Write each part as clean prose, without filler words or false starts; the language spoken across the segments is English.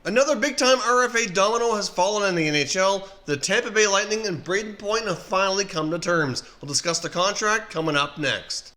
Another big-time RFA domino has fallen in the NHL. The Tampa Bay Lightning and Brayden Point have finally come to terms. We'll discuss the contract coming up next.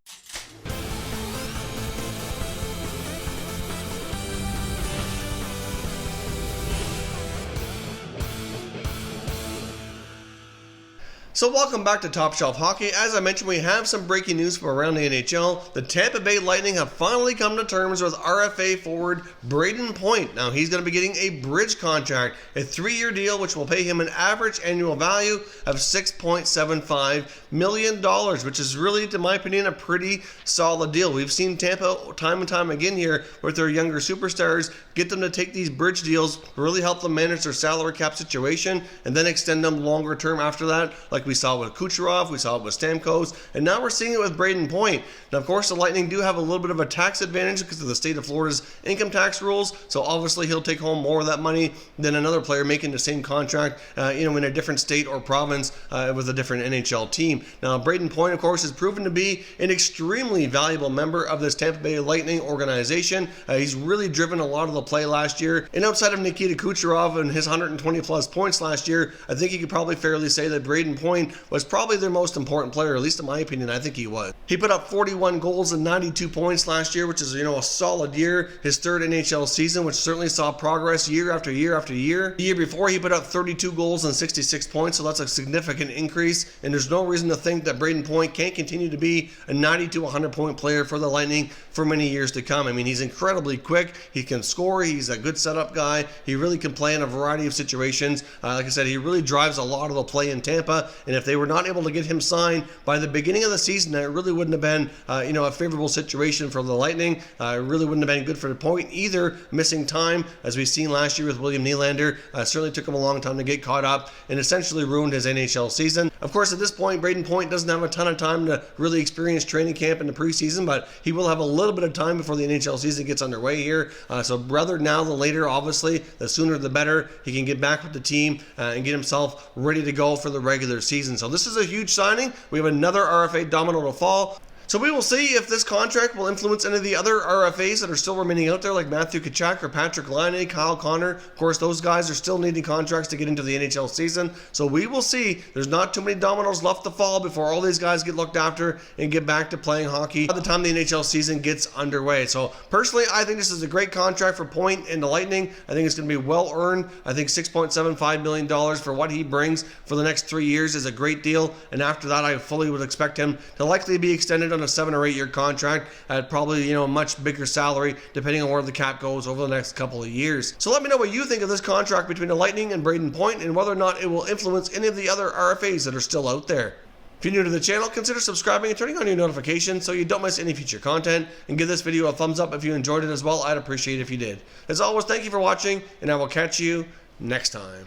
So welcome back to Top Shelf Hockey. As I mentioned, we have some breaking news from around the NHL. The Tampa Bay Lightning have finally come to terms with RFA forward Brayden Point. Now he's going to be getting a bridge contract, a 3-year deal which will pay him an average annual value of $6.75 million, which is really, to my opinion, a pretty solid deal. We've seen Tampa time and time again here with their younger superstars, get them to take these bridge deals, really help them manage their salary cap situation, and then extend them longer term after that, like we saw with Kucherov, we saw it with Stamkos, and now we're seeing it with Brayden Point. Now, of course, the Lightning do have a little bit of a tax advantage because of the state of Florida's income tax rules, so obviously he'll take home more of that money than another player making the same contract, in a different state or province with a different NHL team. Now, Brayden Point, of course, has proven to be an extremely valuable member of this Tampa Bay Lightning organization. He's really driven a lot of the play last year, and outside of Nikita Kucherov and his 120-plus points last year, I think you could probably fairly say that Brayden Point was probably their most important player, at least in my opinion. I think he was. He put up 41 goals and 92 points last year, which is, a solid year. His third NHL season, which certainly saw progress year after year after year. The year before, he put up 32 goals and 66 points, so that's a significant increase, and there's no reason to think that Brayden Point can't continue to be a 90 to 100 point player for the Lightning for many years to come. I mean, he's incredibly quick. He can score. He's a good setup guy. He really can play in a variety of situations. Like I said, he really drives a lot of the play in Tampa, and if they were not able to get him signed by the beginning of the season, it really wouldn't have been, a favorable situation for the Lightning. It really wouldn't have been good for the Point either. Missing time, as we've seen last year with William Nylander, certainly took him a long time to get caught up and essentially ruined his NHL season. Of course, at this point, Brayden Point doesn't have a ton of time to really experience training camp in the preseason, but he will have a little bit of time before the NHL season gets underway here. So rather now than later, obviously, the sooner the better. He can get back with the team and get himself ready to go for the regular season. So this is a huge signing. We have another RFA domino to fall. So we will see if this contract will influence any of the other RFAs that are still remaining out there, like Matthew Tkachuk or Patrick Laine, Kyle Connor. Of course, those guys are still needing contracts to get into the NHL season. So we will see. There's not too many dominoes left to fall before all these guys get looked after and get back to playing hockey by the time the NHL season gets underway. So personally, I think this is a great contract for Point and the Lightning. I think it's going to be well earned. I think $6.75 million for what he brings for the next 3 years is a great deal. And after that, I fully would expect him to likely be extended on a 7 or 8 year contract at probably, a much bigger salary depending on where the cap goes over the next couple of years. So let me know what you think of this contract between the Lightning and Brayden Point and whether or not it will influence any of the other RFAs that are still out there. If you're new to the channel, consider subscribing and turning on your notifications so you don't miss any future content, and give this video a thumbs up if you enjoyed it as well. I'd appreciate it if you did. As always, thank you for watching, and I will catch you next time.